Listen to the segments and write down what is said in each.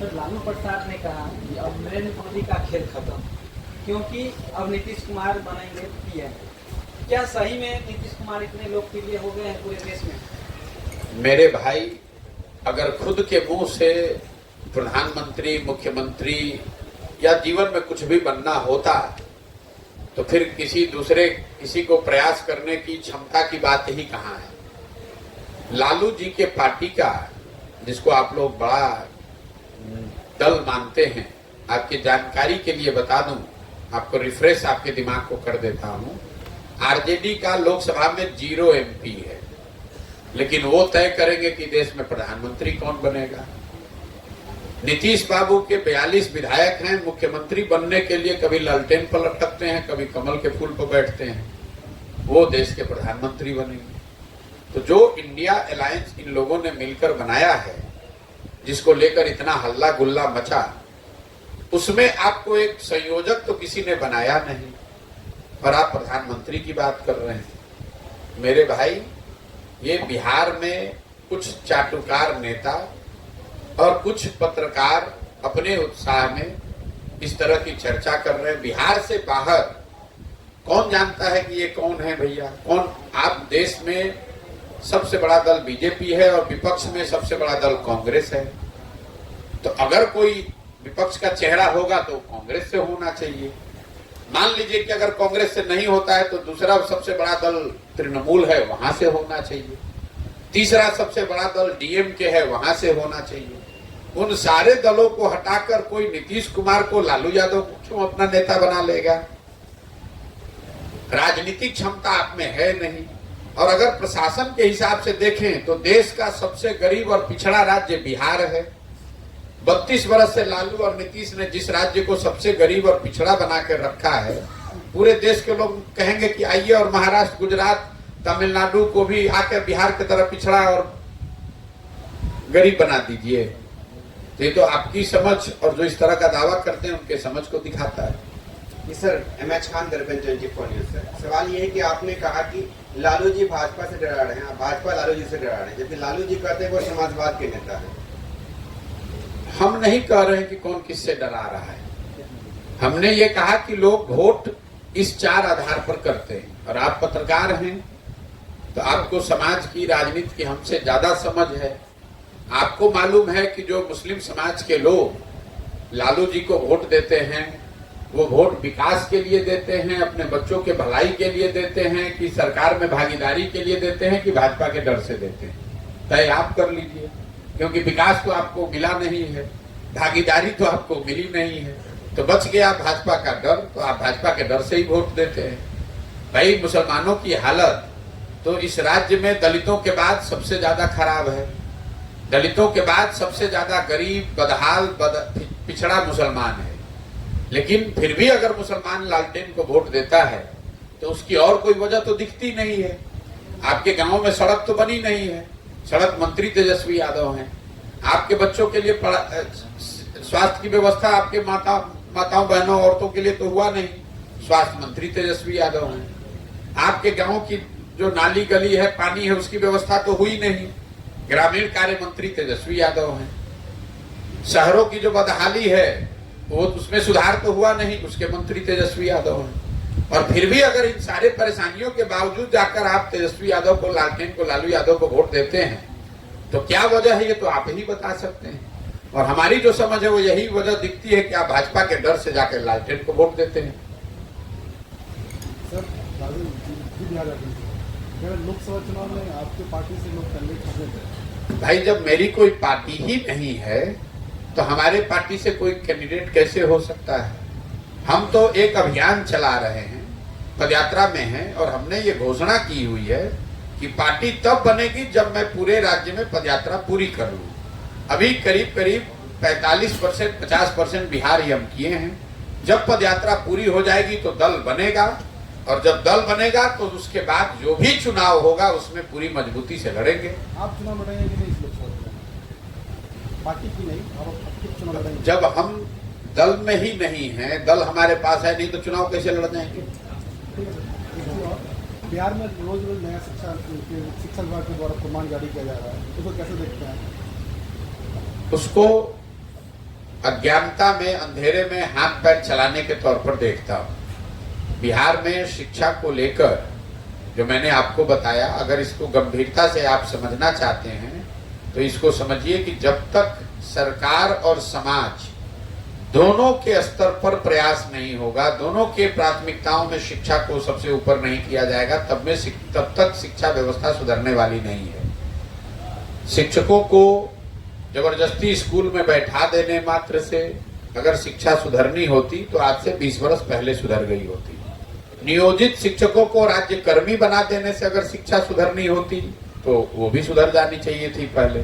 तो लालू प्रसाद ने कहा कि अब नरेंद्र मोदी का खेल खत्म, क्योंकि अब नीतीश कुमार बनेंगे पीएम। क्या सही में नीतीश कुमार इतने लोकप्रिय हो गए हैं पूरे देश में? मेरे भाई, अगर खुद के मुंह से प्रधानमंत्री, मुख्यमंत्री या जीवन में कुछ भी बनना होता तो फिर किसी को प्रयास करने की क्षमता की बात ही कहाँ है। लालू जी के पार्टी का, जिसको आप लोग बड़ा दल मानते हैं, आपकी जानकारी के लिए बता दूं, आपको रिफ्रेश आपके दिमाग को कर देता हूं, आरजेडी का लोकसभा में 0 MP है, लेकिन वो तय करेंगे कि देश में प्रधानमंत्री कौन बनेगा। नीतीश बाबू के 42 विधायक हैं, मुख्यमंत्री बनने के लिए कभी लालटेन पर लटकते हैं, कभी कमल के फूल पर बैठते हैं, वो देश के प्रधानमंत्री बनेंगे। तो जो इंडिया अलायंस इन लोगों ने मिलकर बनाया है, जिसको लेकर इतना हल्ला गुल्ला मचा, उसमें आपको एक संयोजक तो किसी ने बनाया नहीं, और आप प्रधानमंत्री की बात कर रहे हैं। मेरे भाई, ये बिहार में कुछ चाटुकार नेता और कुछ पत्रकार अपने उत्साह में इस तरह की चर्चा कर रहे हैं। बिहार से बाहर कौन जानता है कि ये कौन है भैया? कौन? आप देश में सबसे बड़ा दल बीजेपी है और विपक्ष में सबसे बड़ा दल कांग्रेस है। तो अगर कोई विपक्ष का चेहरा होगा तो कांग्रेस से होना चाहिए। मान लीजिए कि अगर कांग्रेस से नहीं होता है तो दूसरा सबसे बड़ा दल तृणमूल है, वहां से होना चाहिए। तीसरा सबसे बड़ा दल डीएमके है, वहां से होना चाहिए। उन सारे दलों को हटाकर कोई नीतीश कुमार को, लालू यादव को क्यों अपना नेता बना लेगा? राजनीतिक क्षमता आप में है नहीं। और अगर प्रशासन के हिसाब से देखें तो देश का सबसे गरीब और पिछड़ा राज्य बिहार है। 32 वर्ष से लालू और नीतीश ने जिस राज्य को सबसे गरीब और पिछड़ा बनाकर रखा है, पूरे देश के लोग कहेंगे कि आइए और महाराष्ट्र, गुजरात, तमिलनाडु को भी आकर बिहार की तरह पिछड़ा और गरीब बना दीजिए। तो ये तो आपकी समझ और जो इस तरह का दावा करते हैं उनके समझ को दिखाता है। सर, एमएच खान, दर्पण 24 न्यूज। सर, सवाल ये है कि आपने कहा कि लालू जी भाजपा से डरा रहे हैं, भाजपा लालू जी से डरा रहे हैं, जबकि लालू जी कहते हैं वो समाजवाद के नेता है। हम नहीं कह रहे हैं कि कौन किससे डरा रहा है। हमने ये कहा कि लोग वोट इस 4 आधार पर करते हैं, और आप पत्रकार हैं तो आपको समाज की, राजनीति की हमसे ज्यादा समझ है। आपको मालूम है कि जो मुस्लिम समाज के लोग लालू जी को वोट देते हैं, वो वोट विकास के लिए देते हैं, अपने बच्चों के भलाई के लिए देते हैं, कि सरकार में भागीदारी के लिए देते हैं, कि भाजपा के डर से देते हैं। तय आप कर लीजिए, क्योंकि विकास तो आपको मिला नहीं है, भागीदारी तो आपको मिली नहीं है, तो बच गया भाजपा का डर, तो आप भाजपा के डर से ही वोट देते हैं। भाई, मुसलमानों की हालत तो इस राज्य में दलितों के बाद सबसे ज्यादा खराब है। दलितों के बाद सबसे ज्यादा गरीब, बदहाल, पिछड़ा मुसलमान है। लेकिन फिर भी अगर मुसलमान लालटेन को वोट देता है तो उसकी और कोई वजह तो दिखती नहीं है। आपके गांव में सड़क तो बनी नहीं है, सड़क मंत्री तेजस्वी यादव हैं। आपके बच्चों के लिए स्वास्थ्य की व्यवस्था आपके माताओं बहनों औरतों के लिए तो हुआ नहीं, स्वास्थ्य मंत्री तेजस्वी यादव हैं। आपके गांव की जो नाली गली है, पानी है, उसकी व्यवस्था तो हुई नहीं, ग्रामीण कार्य मंत्री तेजस्वी यादव हैं। शहरों की जो बदहाली है वो उसमें सुधार तो हुआ नहीं, उसके मंत्री तेजस्वी यादव हैं। और फिर भी अगर इन सारे परेशानियों के बावजूद जाकर आप तेजस्वी यादव को, लालटेन को, लालू यादव को वोट देते हैं, तो क्या वजह है ये तो आप ही बता सकते हैं। और हमारी जो समझ है वो यही वजह दिखती है कि आप भाजपा के डर से जाकर लालटेन को वोट देते हैं। लोकसभा चुनाव में आपके पार्टी से लोग कैंडिडेट थे। भाई, जब मेरी कोई पार्टी ही नहीं है तो हमारे पार्टी से कोई कैंडिडेट कैसे हो सकता है? हम तो एक अभियान चला रहे हैं, पदयात्रा में हैं, और हमने ये घोषणा की हुई है कि पार्टी तब बनेगी जब मैं पूरे राज्य में पदयात्रा पूरी कर लूं। अभी करीब 45%, 50% बिहार ही हम किए हैं। जब पदयात्रा पूरी हो जाएगी तो दल बनेगा, और जब दल बनेगा तो उसके बाद जो भी चुनाव होगा उसमें पूरी मजबूती से लड़ेंगे। आप चुनाव लड़ेंगे कि नहीं इस लोकसभा पार्टी की नहीं, आप चुनाव लड़ेंगे? जब हम दल में ही नहीं हैं, दल हमारे पास है नहीं, तो चुनाव कैसे लड़ जाएंगे? बिहार में रोज रोज नया शिक्षा विभाग के द्वारा प्रमाण जारी किया जा रहा है, उसको कैसे देखते हैं? उसको अज्ञानता में, अंधेरे में हाथ पैर चलाने के तौर पर देखता हूं। बिहार में शिक्षा को लेकर जो मैंने आपको बताया, अगर इसको गंभीरता से आप समझना चाहते हैं तो इसको समझिए कि जब तक सरकार और समाज दोनों के स्तर पर प्रयास नहीं होगा, दोनों के प्राथमिकताओं में शिक्षा को सबसे ऊपर नहीं किया जाएगा, तब तक शिक्षा व्यवस्था सुधरने वाली नहीं है। शिक्षकों को जबरदस्ती स्कूल में बैठा देने मात्र से अगर शिक्षा सुधरनी होती तो आज से 20 वर्ष पहले सुधर गई होती। नियोजित शिक्षकों को राज्य कर्मी बना देने से अगर शिक्षा सुधरनी होती तो वो भी सुधर जानी चाहिए थी पहले।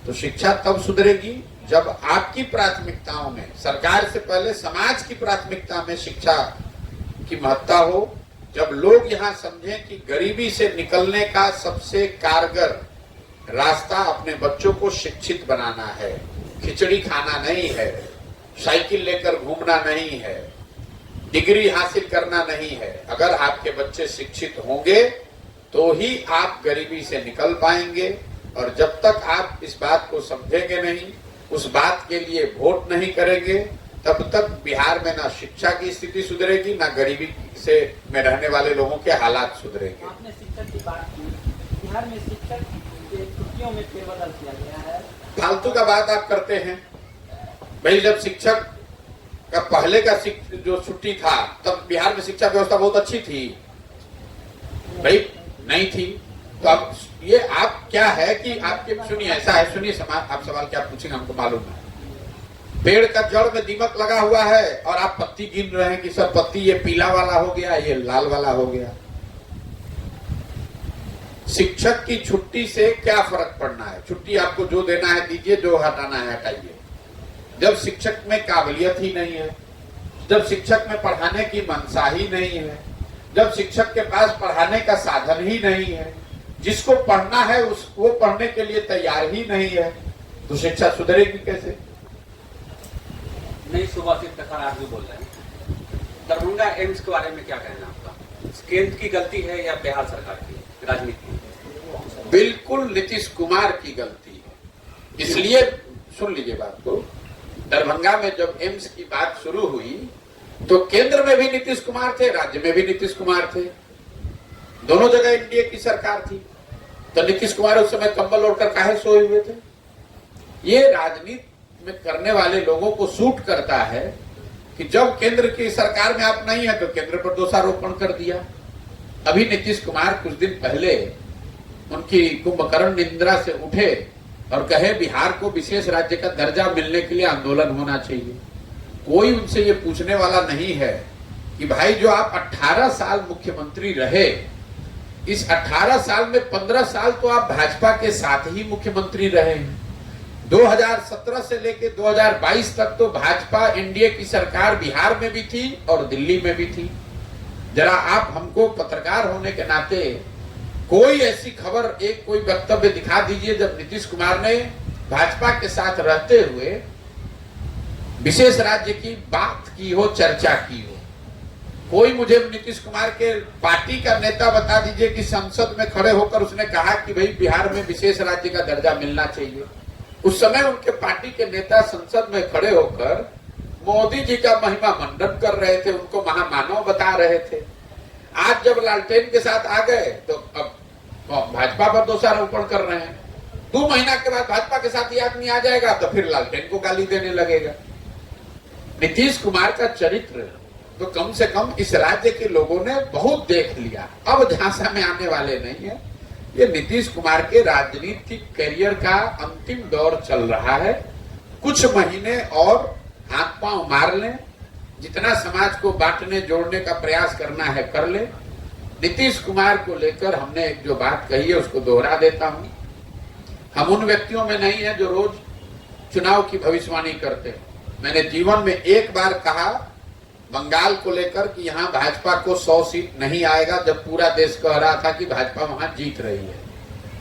तो शिक्षा तब सुधरेगी जब आपकी प्राथमिकताओं में, सरकार से पहले समाज की प्राथमिकता में शिक्षा की महत्ता हो, जब लोग यहाँ समझें कि गरीबी से निकलने का सबसे कारगर रास्ता अपने बच्चों को शिक्षित बनाना है, खिचड़ी खाना नहीं है, साइकिल लेकर घूमना नहीं है, डिग्री हासिल करना नहीं है। अगर आपके बच्चे शिक्षित होंगे तो ही आप गरीबी से निकल पाएंगे। और जब तक आप इस बात को समझेंगे नहीं, उस बात के लिए वोट नहीं करेंगे, तब तक बिहार में ना शिक्षा की स्थिति सुधरेगी, ना गरीबी से में रहने वाले लोगों के हालात सुधरेंगे। आपने शिक्षक की बात की, बिहार में शिक्षक के छुट्टियों में फेरबदल किया गया है। फालतू का बात आप करते हैं भाई। जब शिक्षक का पहले का जो छुट्टी था तब बिहार में शिक्षा व्यवस्था बहुत अच्छी थी भाई, नहीं थी। तो अब ये आप क्या है कि आपके, सुनिए ऐसा है, सुनिए आप सवाल क्या पूछेंगे हमको मालूम है। पेड़ का जड़ में दीमक लगा हुआ है और आप पत्ती गिन रहे हैं कि सब पत्ती ये पीला वाला हो गया, ये लाल वाला हो गया। शिक्षक की छुट्टी से क्या फर्क पड़ना है? छुट्टी आपको जो देना है दीजिए, जो हटाना है हटाइए। जब शिक्षक में काबिलियत ही नहीं है, जब शिक्षक में पढ़ाने की मनसा ही नहीं है, जब शिक्षक के पास पढ़ाने का साधन ही नहीं है, जिसको पढ़ना है उसको पढ़ने के लिए तैयार ही नहीं है, तो शिक्षा सुधरेगी कैसे? नहीं, सुभाषित प्रसाद आप भी बोल रहे हैं। दरभंगा एम्स के बारे में क्या कहना आपका? केंद्र की गलती है या बिहार सरकार की राजनीति? बिल्कुल नीतीश कुमार की गलती है। इसलिए सुन लीजिए बात को, दरभंगा में जब एम्स की बात शुरू हुई तो केंद्र में भी नीतीश कुमार थे, राज्य में भी नीतीश कुमार थे, दोनों जगह एनडीए की सरकार थी। तो नीतीश कुमार उस समय कंबल ओढ़कर काहे सोए हुए थे? ये राजनीति में करने वाले लोगों को सूट करता है कि जब केंद्र की सरकार में आप नहीं है तो केंद्र पर दोषारोपण कर दिया। अभी नीतीश कुमार कुछ दिन पहले उनकी कुंभकर्ण निंद्रा से उठे और कहे बिहार को विशेष राज्य का दर्जा मिलने के लिए आंदोलन होना चाहिए। कोई उनसे ये पूछने वाला नहीं है कि भाई जो आप 18 साल मुख्यमंत्री रहे, इस 18 साल में 15 साल तो आप भाजपा के साथ ही मुख्यमंत्री रहे हैं। 2017 से लेकर 2022 तक तो भाजपा एनडीए की सरकार बिहार में भी थी और दिल्ली में भी थी। जरा आप हमको पत्रकार होने के नाते कोई ऐसी खबर, एक कोई वक्तव्य दिखा दीजिए जब नीतीश कुमार ने भाजपा के साथ रहते हुए विशेष राज्य की बात की हो, चर्चा की हो। कोई मुझे नीतीश कुमार के पार्टी का नेता बता दीजिए कि संसद में खड़े होकर उसने कहा कि भाई बिहार में विशेष राज्य का दर्जा मिलना चाहिए। उस समय उनके पार्टी के नेता संसद में खड़े होकर मोदी जी का महिमा मंडन कर रहे थे, उनको महामानव बता रहे थे। आज जब लालटेन के साथ आ गए तो अब भाजपा पर दोषारोपण कर रहे हैं। 2 महीना के बाद भाजपा के साथ ये आदमी आ जाएगा तो फिर लालटेन को गाली देने लगेगा। नीतीश कुमार का चरित्र तो कम से कम इस राज्य के लोगों ने बहुत देख लिया, अब झांसा में आने वाले नहीं है। ये नीतीश कुमार के राजनीतिक करियर का अंतिम दौर चल रहा है। कुछ महीने और हाथ पांव मार लें, जितना समाज को बांटने जोड़ने का प्रयास करना है कर ले। नीतीश कुमार को लेकर हमने एक जो बात कही है उसको दोहरा देता हूं। हम उन व्यक्तियों में नहीं है जो रोज चुनाव की भविष्यवाणी करते हैं। मैंने जीवन में एक बार कहा बंगाल को लेकर कि यहां भाजपा को 100 सीट नहीं आएगा, जब पूरा देश कह रहा था कि भाजपा वहां जीत रही है।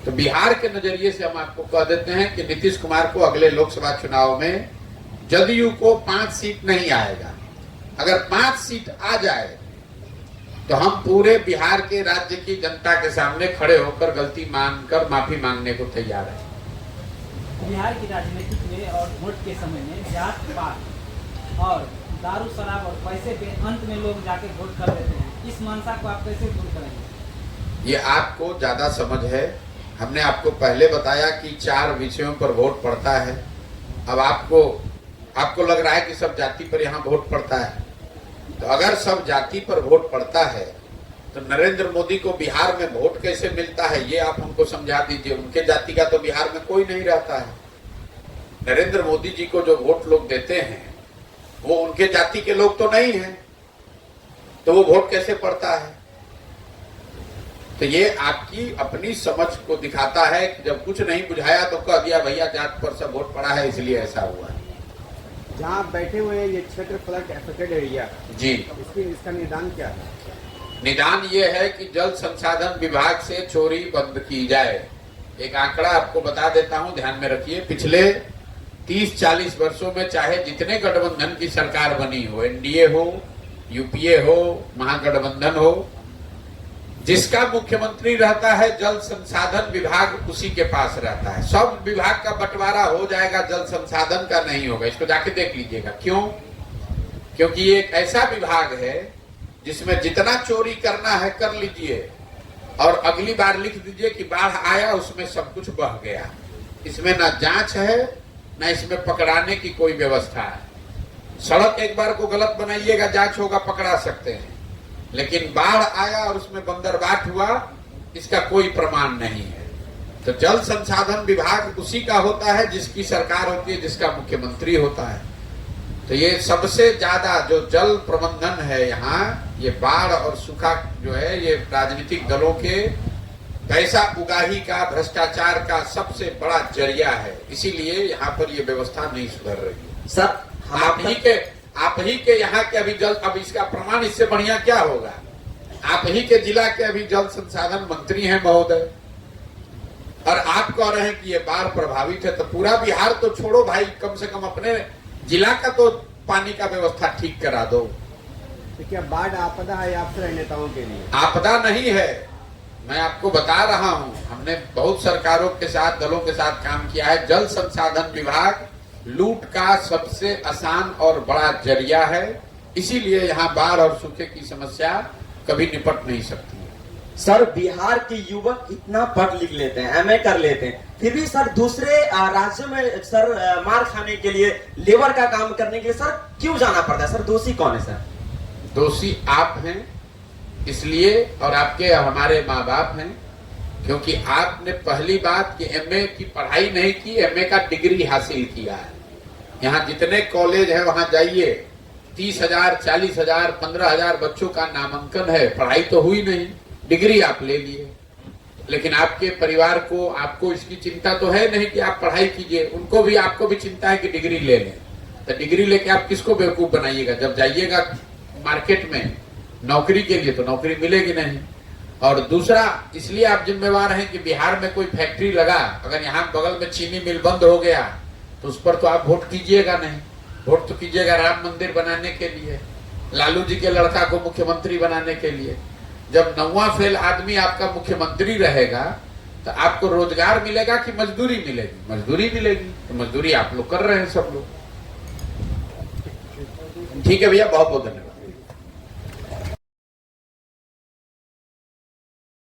तो बिहार के नजरिए से हम आपको कह देते हैं कि नीतीश कुमार को अगले लोकसभा चुनाव में जदयू को 5 सीट नहीं आएगा। अगर 5 सीट आ जाए तो हम पूरे बिहार के राज्य की जनता के सामने खड़े होकर गलती मानकर माफी मांगने को तैयार हैं। बिहार की राजनीति में और वोट के समय में जात पात और दारू शराब और पैसे पे अंत में लोग जाके वोट कर देते हैं, इस मंशा को आप कैसे दूर करेंगे? ये आपको ज्यादा समझ है। हमने आपको पहले बताया कि 4 विषयों पर वोट पड़ता है। अब आपको लग रहा है कि सब जाति पर यहाँ वोट पड़ता है। तो अगर सब जाति पर वोट पड़ता है तो नरेंद्र मोदी को बिहार में वोट कैसे मिलता है, ये आप हमको समझा दीजिए। उनके जाति का तो बिहार में कोई नहीं रहता है। नरेंद्र मोदी जी को जो वोट लोग देते हैं वो उनके जाति के लोग तो नहीं हैं, तो वो वोट कैसे पड़ता है? तो ये आपकी अपनी समझ को दिखाता है कि जब कुछ नहीं बुझाया तो कह दिया भैया जात पर सब वोट पड़ा है इसलिए ऐसा हुआ है। जहाँ आप बैठे हुए हैं ये क्षेत्र फ्लड एफेक्टेड एरिया जी, इसका निदान क्या है? निदान ये है कि जल संसाधन विभाग से चोरी बंद की जाए। एक आंकड़ा आपको बता देता हूं, ध्यान में रखिए। पिछले 30-40 वर्षों में चाहे जितने गठबंधन की सरकार बनी हो, एनडीए हो, यूपीए हो, महागठबंधन हो, जिसका मुख्यमंत्री रहता है जल संसाधन विभाग उसी के पास रहता है। सब विभाग का बंटवारा हो जाएगा, जल संसाधन का नहीं होगा। इसको जाके देख लीजिएगा। क्यों? क्योंकि ये एक ऐसा विभाग है जिसमें जितना चोरी करना है कर लीजिए और अगली बार लिख दीजिए कि बाढ़ आया उसमें सब कुछ बह गया। इसमें ना जांच है ना इसमें पकड़ाने की कोई व्यवस्था है। सड़क एक बार को गलत बनाइएगा, जांच होगा, पकड़ा सकते हैं, लेकिन बाढ़ आया और उसमें बंदरबाट हुआ इसका कोई प्रमाण नहीं है। तो जल संसाधन विभाग उसी का होता है जिसकी सरकार होती है, जिसका मुख्यमंत्री होता है। तो ये सबसे ज्यादा जो जल प्रबंधन है यहाँ, ये बाढ़ और सूखा जो है ये राजनीतिक दलों के पैसा उगाही का, भ्रष्टाचार का सबसे बड़ा जरिया है। इसीलिए यहाँ पर ये व्यवस्था नहीं सुधर रही है। सर आप ही के यहाँ के अभी जल, अब इसका प्रमाण इससे बढ़िया क्या होगा? आप ही के जिला के अभी जल संसाधन मंत्री हैं महोदय, और आप कह रहे हैं कि ये बाढ़ प्रभावित है। तो पूरा बिहार तो छोड़ो भाई, कम से कम अपने जिला का तो पानी का व्यवस्था ठीक करा दो। तो क्या बाढ़ आपदा है आपसे नेताओं के लिए? आपदा नहीं है, मैं आपको बता रहा हूं। हमने बहुत सरकारों के साथ, दलों के साथ काम किया है। जल संसाधन विभाग लूट का सबसे आसान और बड़ा जरिया है। इसीलिए यहाँ बाढ़ और सूखे की समस्या कभी निपट नहीं सकती। सर बिहार के युवक इतना पढ़ लिख लेते हैं, एमए कर लेते हैं, फिर भी सर दूसरे राज्यों में सर मार खाने के लिए, लेबर का काम करने के लिए सर क्यों जाना पड़ता है? सर दोषी कौन है? सर दोषी आप हैं इसलिए, और आपके हमारे माँ बाप हैं, क्योंकि आपने पहली बात कि एमए की पढ़ाई नहीं की, एमए का डिग्री हासिल किया है। यहाँ जितने कॉलेज है वहां जाइए, 30,000, 40,000, 15,000 बच्चों का नामांकन है, पढ़ाई तो हुई नहीं, डिग्री आप ले लिए। लेकिन आपके परिवार को, आपको इसकी चिंता तो है नहीं कि आप पढ़ाई कीजिए, उनको भी, आपको भी चिंता है कि डिग्री ले लें। तो डिग्री लेके आप किसको बेवकूफ बनाइएगा? जब जाइएगा मार्केट में नौकरी के लिए तो नौकरी मिलेगी नहीं। और दूसरा, इसलिए आप जिम्मेवार हैं कि बिहार में कोई फैक्ट्री लगा, अगर यहाँ बगल में चीनी मिल बंद हो गया तो उस पर तो आप वोट कीजिएगा नहीं। वोट तो कीजिएगा राम मंदिर बनाने के लिए, लालू जी के लड़का को मुख्यमंत्री बनाने के लिए। जब 9वां फेल आदमी आपका मुख्यमंत्री रहेगा तो आपको रोजगार मिलेगा कि मजदूरी मिलेगी? मजदूरी मिलेगी। तो मजदूरी आप लोग कर रहे हैं सब लोग। ठीक है भैया, बहुत बहुत धन्यवाद।